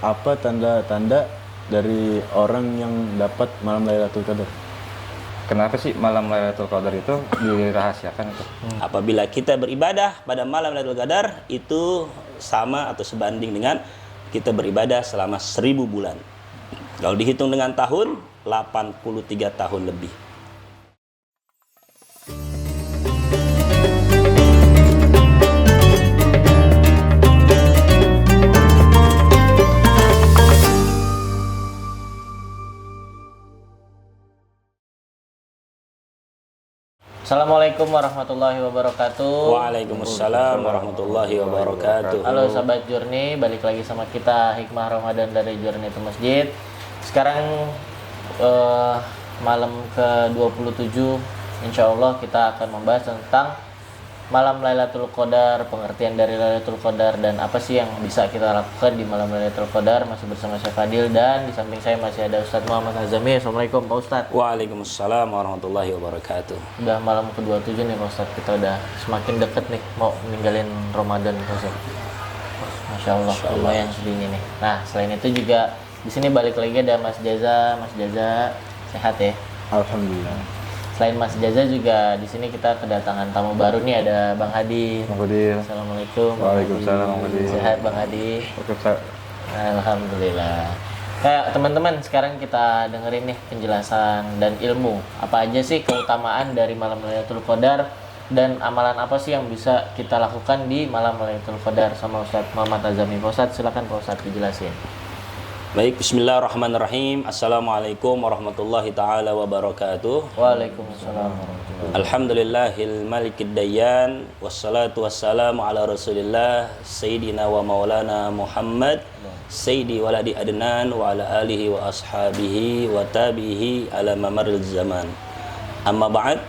apa tanda-tanda dari orang yang dapat malam Lailatul Qadar? Kenapa sih malam Lailatul Qadar itu dirahasiakan itu? Apabila kita beribadah pada malam Lailatul Qadar itu sama atau sebanding dengan kita beribadah selama 1000 bulan. Kalau dihitung dengan tahun, 83 tahun lebih. Assalamualaikum warahmatullahi wabarakatuh. Waalaikumsalam warahmatullahi wabarakatuh. Halo sahabat Journey, balik lagi sama kita Hikmah Ramadan dari Journey to Masjid. Sekarang malam ke-27, insya Allah kita akan membahas tentang malam Lailatul Qadar, pengertian dari Lailatul Qadar, dan apa sih yang bisa kita lakukan di malam Lailatul Qadar. Masih bersama saya Fadil, dan di samping saya masih ada Ustadz Muhammad Hazami. Assalamualaikum Pak Ustadz. Waalaikumsalam warahmatullahi wabarakatuh. Udah malam ke-27 nih Pak Ustadz, kita udah semakin deket nih mau ninggalin Ramadan Pak Ustadz. Masya Allah, lumayan sedih nih. Nah, selain itu juga di sini balik lagi ada Mas Jaza. Mas Jaza sehat ya? Alhamdulillah. Selain Mas Jaza juga di sini kita kedatangan tamu baru nih, ada Bang Hadi. Bang Fadil. Assalamualaikum. Waalaikumsalam, Bang Hadi. Sehat Bang Hadi? Waalaikumsalam. Alhamdulillah. Kayak teman-teman, sekarang kita dengerin nih penjelasan dan ilmu. Apa aja sih keutamaan dari malam Lailatul Qadar, dan amalan apa sih yang bisa kita lakukan di malam Lailatul Qadar sama Ustadz Muhammad Azami. Pak Ustadz, silakan Pak Ustadz dijelasin. Baik, bismillahirrahmanirrahim. Assalamualaikum warahmatullahi ta'ala wabarakatuh. Waalaikumsalam warahmatullahi. Alhamdulillahil malikid dayyan, wassalatu wassalamu ala rasulillah Sayyidina wa maulana Muhammad Sayyidi waladi adnan wa ala alihi wa ashabihi wa tabihi ala mamaril zaman. Amma ba'd,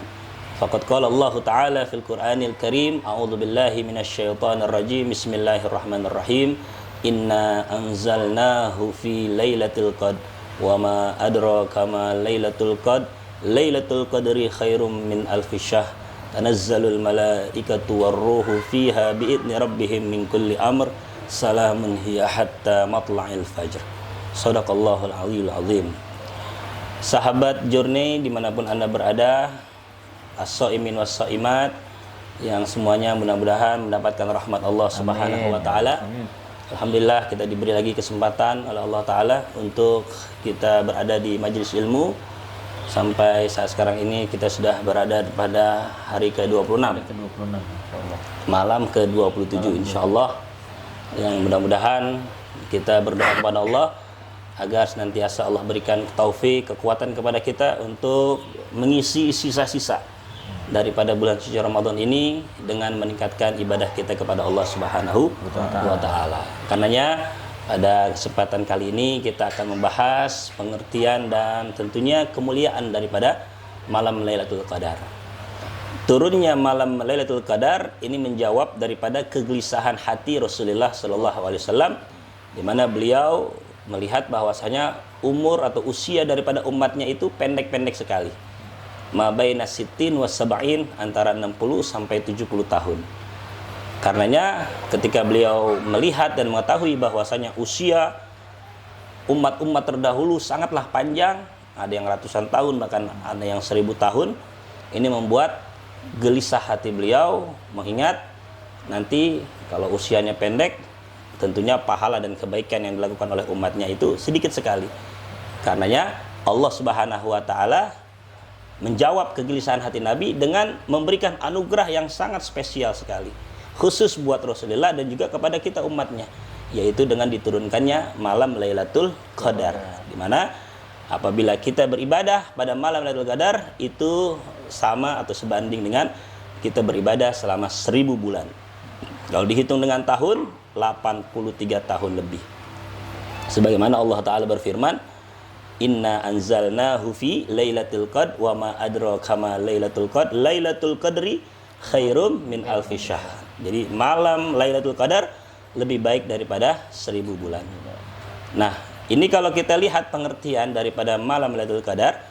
faqad qala Allah ta'ala fil Qur'anil Karim, a'udzu billahi minasyaitonir rajim, bismillahirrahmanirrahim. Inna anzalnahu fi lailatul qadr wa ma adraka ma lailatul qadr lailatul qadri khairum min alfi syahr tanazzalul malaikatu warruhu fiha biidzni rabbihim min kulli amr salamun hiya hatta matla'il fajr. Shadaqallahul aliyul azim. Sahabat Journey dimanapun anda berada, as-shaimin was-shaimat, yang semuanya mudah-mudahan mendapatkan rahmat Allah Subhanahu wa taala. Alhamdulillah kita diberi lagi kesempatan oleh Allah Ta'ala untuk kita berada di majelis ilmu. Sampai saat sekarang ini kita sudah berada pada hari ke-26, malam ke-27 insyaAllah. Yang mudah-mudahan kita berdoa kepada Allah agar senantiasa Allah berikan taufik, kekuatan kepada kita untuk mengisi sisa-sisa daripada bulan suci Ramadan ini dengan meningkatkan ibadah kita kepada Allah Subhanahu wa taala. Karenanya pada kesempatan kali ini kita akan membahas pengertian dan tentunya kemuliaan daripada malam Lailatul Qadar. Turunnya malam Lailatul Qadar ini menjawab daripada kegelisahan hati Rasulullah sallallahu alaihi wasallam, di mana beliau melihat bahwasanya umur atau usia daripada umatnya itu pendek-pendek sekali. Ma baina sittin was sab'in, antara 60 sampai 70 tahun. Karenanya ketika beliau melihat dan mengetahui bahwasanya usia umat-umat terdahulu sangatlah panjang, ada yang ratusan tahun bahkan ada yang 1000 tahun, ini membuat gelisah hati beliau, mengingat nanti kalau usianya pendek tentunya pahala dan kebaikan yang dilakukan oleh umatnya itu sedikit sekali. Karenanya Allah Subhanahu wa taala menjawab kegelisahan hati Nabi dengan memberikan anugerah yang sangat spesial sekali, khusus buat Rasulullah dan juga kepada kita umatnya, yaitu dengan diturunkannya malam Lailatul Qadar, di mana apabila kita beribadah pada malam Lailatul Qadar itu sama atau sebanding dengan kita beribadah selama 1000 bulan. Kalau dihitung dengan tahun, 83 tahun lebih. Sebagaimana Allah Ta'ala berfirman, Inna anzalnahu fi lailatul qadr wa ma adraka ma lailatul qadr lailatul qadri khairum min alfi syahr. Jadi malam Lailatul Qadar lebih baik daripada 1000 bulan. Nah, ini kalau kita lihat pengertian daripada malam Lailatul Qadar,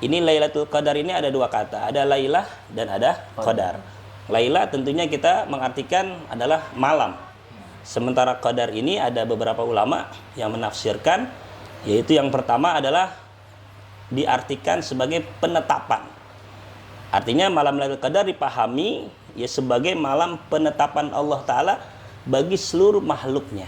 ini Lailatul Qadar ini ada dua kata, ada lailah dan ada qadar. Lailah tentunya kita mengartikan adalah malam. Sementara qadar ini ada beberapa ulama yang menafsirkan, yaitu yang pertama adalah diartikan sebagai penetapan. Artinya malam Lailatul Qadar dipahami ya sebagai malam penetapan Allah Ta'ala bagi seluruh makhluknya.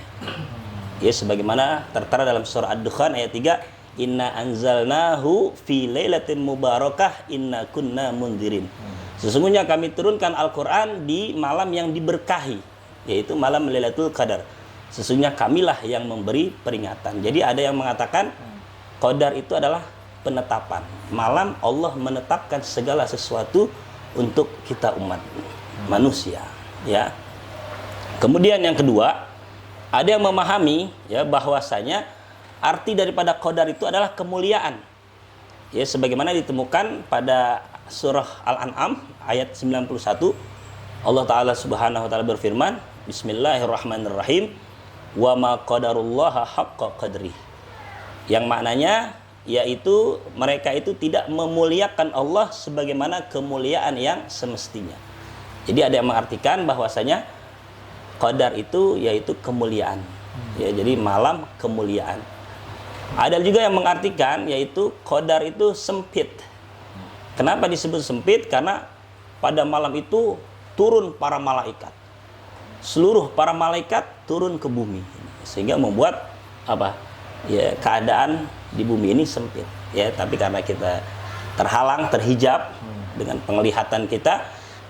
Ya sebagaimana tertera dalam surah Ad-Dukhan ayat 3, Inna anzalnahu fi lailatin mubarakah inna kunna mundirin. Sesungguhnya kami turunkan Al-Quran di malam yang diberkahi, yaitu malam Lailatul Qadar. Sesungguhnya kamilah yang memberi peringatan. Jadi ada yang mengatakan Qadar itu adalah penetapan. Malam Allah menetapkan segala sesuatu untuk kita umat manusia, ya. Kemudian yang kedua, ada yang memahami ya bahwasanya arti daripada qadar itu adalah kemuliaan. Ya sebagaimana ditemukan pada surah Al-An'am ayat 91, Allah Ta'ala Subhanahu wa taala berfirman, Bismillahirrahmanirrahim, wa ma qadarullaha haqqa qadri. Yang maknanya yaitu mereka itu tidak memuliakan Allah sebagaimana kemuliaan yang semestinya. Jadi ada yang mengartikan bahwasanya qadar itu yaitu kemuliaan. Ya, jadi malam kemuliaan. Ada juga yang mengartikan yaitu qadar itu sempit. Kenapa disebut sempit? Karena pada malam itu turun para malaikat. Seluruh para malaikat turun ke bumi sehingga membuat apa? Ya, keadaan di bumi ini sempit. Ya, tapi karena kita terhalang, terhijab dengan penglihatan kita,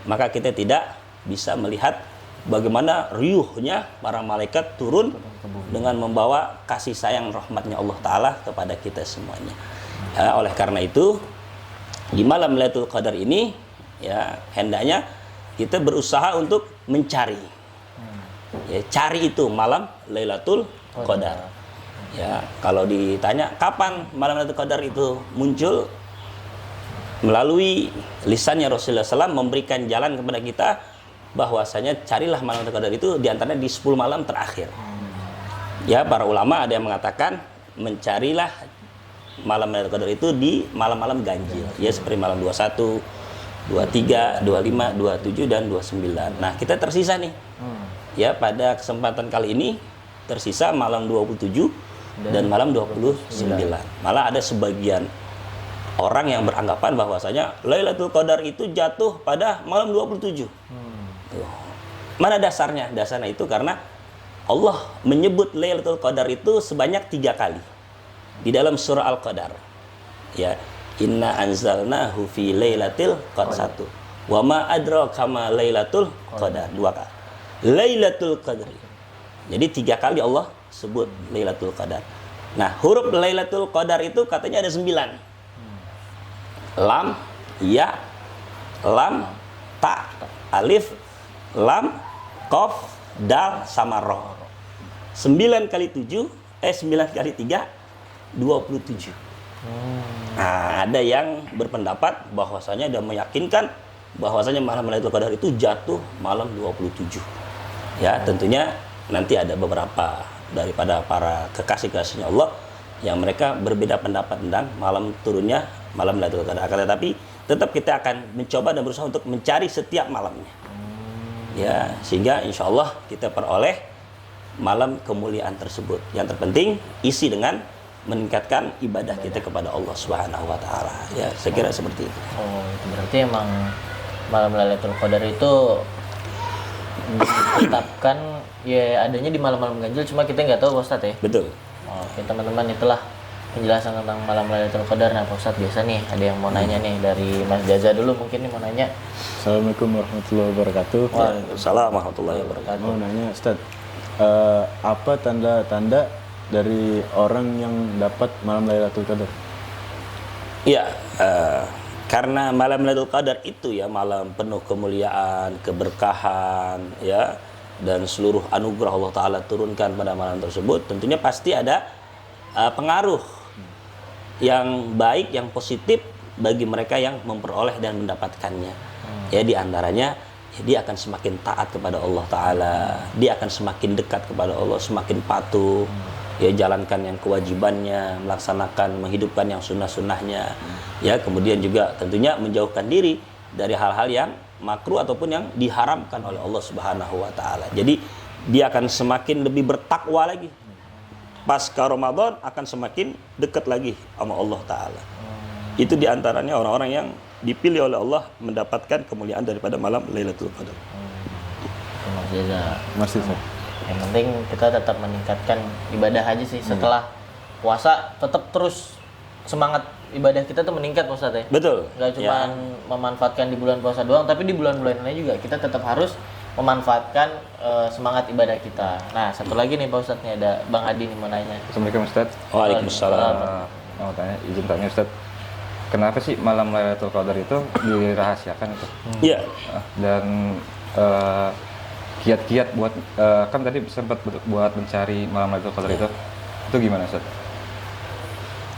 maka kita tidak bisa melihat bagaimana riuhnya para malaikat turun dengan membawa kasih sayang rahmatnya Allah Ta'ala kepada kita semuanya. Ya, oleh karena itu di malam Lailatul Qadar ini ya hendaknya kita berusaha untuk mencari. Ya, cari itu malam Lailatul Qadar. Ya, kalau ditanya kapan malam Lailatul Qadar itu muncul, melalui lisannya Rasulullah SAW memberikan jalan kepada kita bahwasanya carilah malam Lailatul Qadar itu diantaranya di 10 malam terakhir. Ya, para ulama ada yang mengatakan mencarilah malam Lailatul Qadar itu di malam-malam ganjil. Ya, seperti malam 21, 23, 25, 27 dan 29. Nah, kita tersisa nih. Ya, pada kesempatan kali ini tersisa malam 27 dan malam 29. Malah ada sebagian orang yang beranggapan bahwasanya Lailatul Qadar itu jatuh pada malam 27. Mana dasarnya? Dasarnya itu karena Allah menyebut Lailatul Qadar itu sebanyak 3 kali di dalam surah Al-Qadar. Ya, Inna anzalnahu fi lailatil qadar 1. Wa ma adraka ma lailatul qadar 2 kali. Lailatul Qadri. Jadi 3 kali Allah sebut Lailatul Qadar. Nah, huruf Lailatul Qadar itu katanya ada 9. Lam, ya, lam, ta, alif, lam, qaf, dal, sama ro. 9 kali 7, 9 kali 3, 27. Nah, ada yang berpendapat bahwasanya dan meyakinkan bahwasanya malam Lailatul Qadar itu jatuh malam 27. Ya, tentunya nanti ada beberapa daripada para kekasih-kasihnya Allah yang mereka berbeda pendapat tentang malam turunnya malam Lailatul Qadar. Tetapi tetap kita akan mencoba dan berusaha untuk mencari setiap malamnya. Ya, sehingga insya Allah kita peroleh malam kemuliaan tersebut. Yang terpenting isi dengan meningkatkan ibadah kita kepada Allah Subhanahu wa taala. Ya, saya kira seperti itu. Oh, itu berarti emang malam Lailatul Qadar itu ditetapkan ya adanya di malam-malam ganjil, cuma kita nggak tahu Pak Ustadz ya. Betul. Oke teman-teman, itulah penjelasan tentang malam Lailatul Qadar. Nah Pak Ustadz, biasa nih ada yang mau nanya nih dari Mas Jaza dulu, mungkin nih mau nanya. Assalamualaikum warahmatullahi wabarakatuh. Waalaikumsalam warahmatullahi wabarakatuh. Mau nanya Ustaz, apa tanda-tanda dari orang yang dapat malam Lailatul Qadar? Iya, karena malam Lailatul Qadar itu ya malam penuh kemuliaan, keberkahan, ya, dan seluruh anugerah Allah Ta'ala turunkan pada malam tersebut, tentunya pasti ada pengaruh yang baik, yang positif bagi mereka yang memperoleh dan mendapatkannya. Ya, di antaranya ya, dia akan semakin taat kepada Allah Ta'ala, dia akan semakin dekat kepada Allah, semakin patuh, ya, jalankan yang kewajibannya, melaksanakan, menghidupkan yang sunnah-sunnahnya, ya, kemudian juga tentunya menjauhkan diri dari hal-hal yang makruh ataupun yang diharamkan oleh Allah Subhanahu wa taala. Jadi dia akan semakin lebih bertakwa lagi. Pasca Ramadan akan semakin dekat lagi sama Allah Ta'ala. Itu diantaranya orang-orang yang dipilih oleh Allah mendapatkan kemuliaan daripada malam Lailatul Qadar. Mas Jaza. Masih Ustaz. Yang penting kita tetap meningkatkan ibadah aja sih. Setelah puasa tetap terus semangat ibadah kita tuh meningkat Pak Ustadz ya. Betul. Gak cuma memanfaatkan di bulan puasa doang, tapi di bulan-bulan lain juga kita tetap harus memanfaatkan semangat ibadah kita. Nah, satu lagi nih Pak Ustadz nih, ada Bang Adi nih mau nanya. Assalamualaikum Ustaz. Waalaikumsalam. Mau tanya, izin tanya Ustaz. Kenapa sih malam Lailatul Qadar itu dirahasiakan itu? Iya. Dan kiat-kiat buat kan tadi sempat buat mencari malam Lailatul Qadar itu gimana Ustaz?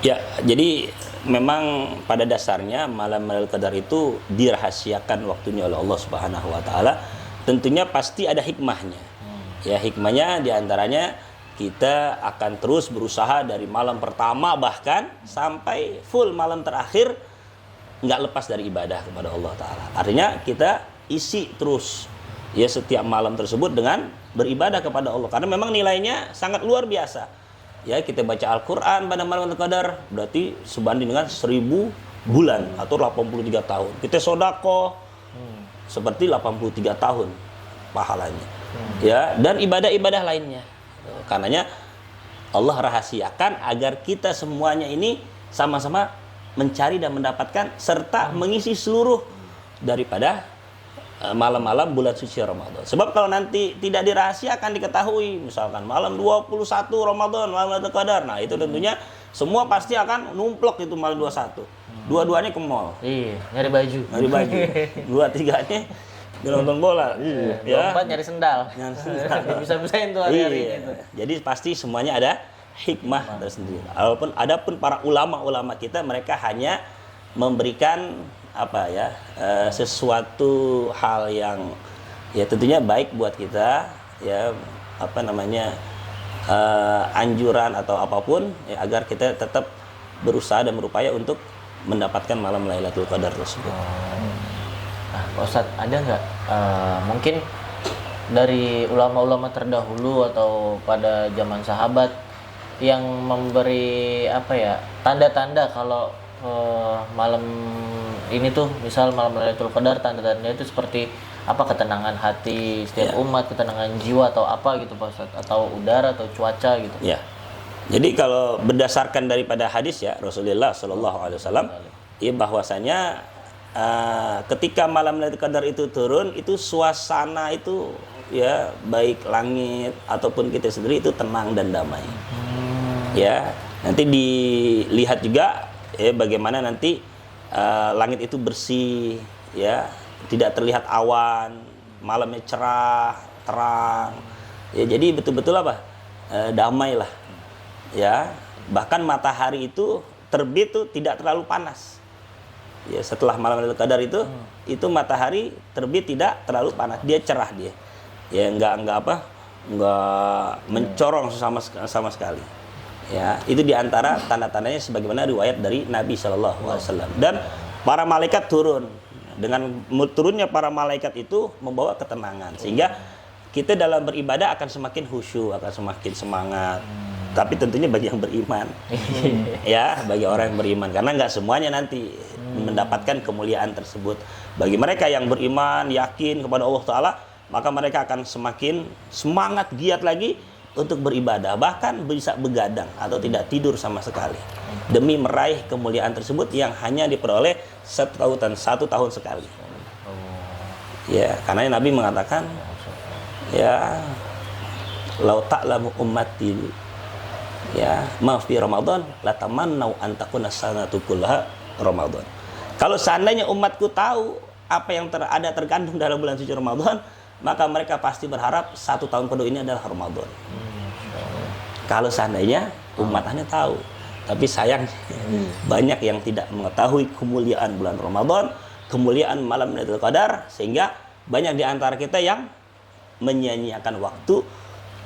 Ya, jadi memang pada dasarnya malam Lailatul Qadar itu dirahasiakan waktunya oleh Allah Subhanahu wa taala. Tentunya pasti ada hikmahnya. Ya, hikmahnya diantaranya kita akan terus berusaha dari malam pertama bahkan sampai full malam terakhir nggak lepas dari ibadah kepada Allah Ta'ala. Artinya kita isi terus ya setiap malam tersebut dengan beribadah kepada Allah. Karena memang nilainya sangat luar biasa. Ya, kita baca Al-Quran pada malam Lailatul Qadar berarti sebanding dengan 1000 bulan atau 83 tahun. Kita sodako seperti 83 tahun pahalanya. Ya, dan ibadah-ibadah lainnya. Karenanya Allah rahasiakan agar kita semuanya ini sama-sama mencari dan mendapatkan serta mengisi seluruh daripada malam-malam bulan suci Ramadan. Sebab kalau nanti tidak dirahasiakan diketahui, misalkan malam 21 Ramadan, malam Lailatul Qadar. Nah, itu tentunya semua pasti akan numplok itu malam 21. Dua-duanya ke mall. Iya, nyari baju. Nyari baju. Dua-tiganya nonton bola. Iya. Ya. Empat nyari sendal. Nyari sendal. Bisa-bisain tuh hari-hari Iya. gitu. Jadi pasti semuanya ada hikmah tersendiri. Adapun para ulama-ulama kita, mereka hanya memberikan apa ya, sesuatu hal yang ya tentunya baik buat kita, ya apa namanya, anjuran atau apapun ya, agar kita tetap berusaha dan berupaya untuk mendapatkan malam Lailatul Qadar tersebut. Nah, Pak Ustadz, ada nggak mungkin dari ulama-ulama terdahulu atau pada zaman sahabat yang memberi apa ya, tanda-tanda kalau malam ini tuh, misal malam Lailatul Qadar, tanda-tandanya itu seperti apa? Ketenangan hati setiap umat, ketenangan jiwa atau apa gitu Pak Ustadz, atau udara atau cuaca gitu. Ya. Jadi kalau berdasarkan daripada hadis ya Rasulullah Shallallahu Alaihi Wasallam, ya bahwasanya ketika malam Lailatul Qadar itu turun, itu suasana itu ya baik langit ataupun kita sendiri itu tenang dan damai. Ya, nanti dilihat juga ya bagaimana nanti langit itu bersih, ya tidak terlihat awan, malamnya cerah, terang. Ya, jadi betul-betul apa? Damai lah. Ya, bahkan matahari itu terbit tuh tidak terlalu panas. Ya, setelah malam Lailatul Qadar itu matahari terbit tidak terlalu panas, dia cerah dia. Ya, enggak mencorong sama sekali. Ya, itu diantara tanda-tandanya sebagaimana riwayat dari Nabi Shallallahu Alaihi Wasallam. Dan para malaikat turun. Dengan turunnya para malaikat itu membawa ketenangan, sehingga kita dalam beribadah akan semakin khusyuk, akan semakin semangat. Tapi tentunya bagi yang beriman, ya bagi orang yang beriman, karena nggak semuanya nanti mendapatkan kemuliaan tersebut. Bagi mereka yang beriman, yakin kepada Allah Ta'ala, maka mereka akan semakin semangat, giat lagi untuk beribadah, bahkan bisa begadang atau tidak tidur sama sekali demi meraih kemuliaan tersebut yang hanya diperoleh satu tahun sekali. Ya, karena Nabi mengatakan, ya, lau ta'lamu ummati ya ma fi Ramadan la tamannau an takuna sanatu kullaha Ramadan. Kalau seandainya umatku tahu apa yang ada terkandung dalam bulan suci Ramadan, maka mereka pasti berharap 1 tahun penuh ini adalah Ramadan. Kalau seandainya umatnya tahu, tapi sayang banyak yang tidak mengetahui kemuliaan bulan Ramadan, kemuliaan malam Lailatul Qadar, sehingga banyak di antara kita yang menyia-nyiakan waktu,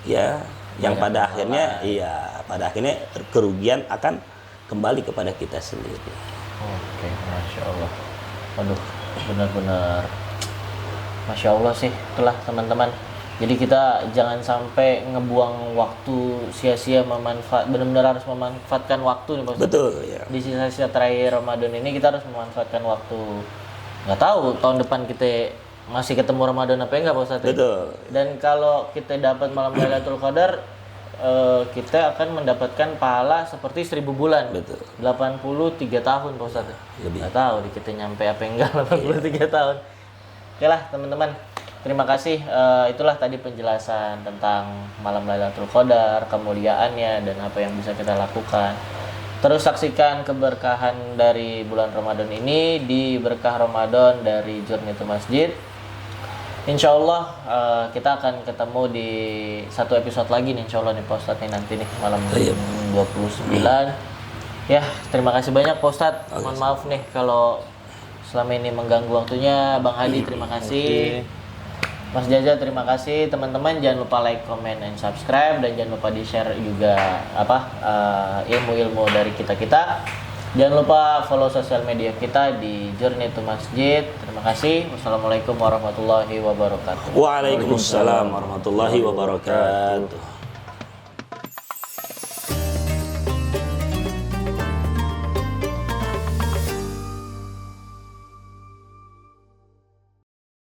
ya, yang pada akhirnya kerugian akan kembali kepada kita sendiri. Oke, Masya Allah. Waduh, benar-benar Masya Allah sih. Itulah teman-teman, Jadi kita jangan sampai ngebuang waktu sia-sia, benar-benar harus memanfaatkan waktu nih Pak Ustadz. Betul ya. Di sisa-sisa terakhir Ramadan ini kita harus memanfaatkan waktu. Nggak tahu tahun depan kita masih ketemu Ramadan apa enggak Pak Ustadz. Betul. Dan kalau kita dapat malam Lailatul Qadar, kita akan mendapatkan pahala seperti 1000 bulan. Betul. 83 tahun Pak Ustadz. Lebih. Nggak tahu di kita nyampe apa enggak 83 tahun. Oke lah teman-teman. Terima kasih, itulah tadi penjelasan tentang malam Lailatul Qadar, kemuliaannya dan apa yang bisa kita lakukan. Terus saksikan keberkahan dari bulan Ramadan ini di Berkah Ramadan dari Journey to Masjid. Insya Allah kita akan ketemu di satu episode lagi nih, insya Allah nih Pak Ustadz nih nanti nih malam 29. Ya, terima kasih banyak Pak Ustadz. Mohon maaf nih kalau selama ini mengganggu waktunya. Bang Hadi terima kasih. Mas Jaja terima kasih. Teman-teman jangan lupa like, comment, and subscribe, dan jangan lupa di-share juga ilmu-ilmu dari kita-kita. Jangan lupa follow sosial media kita di Journey to Masjid. Terima kasih. Wassalamualaikum warahmatullahi wabarakatuh. Waalaikumsalam warahmatullahi wabarakatuh.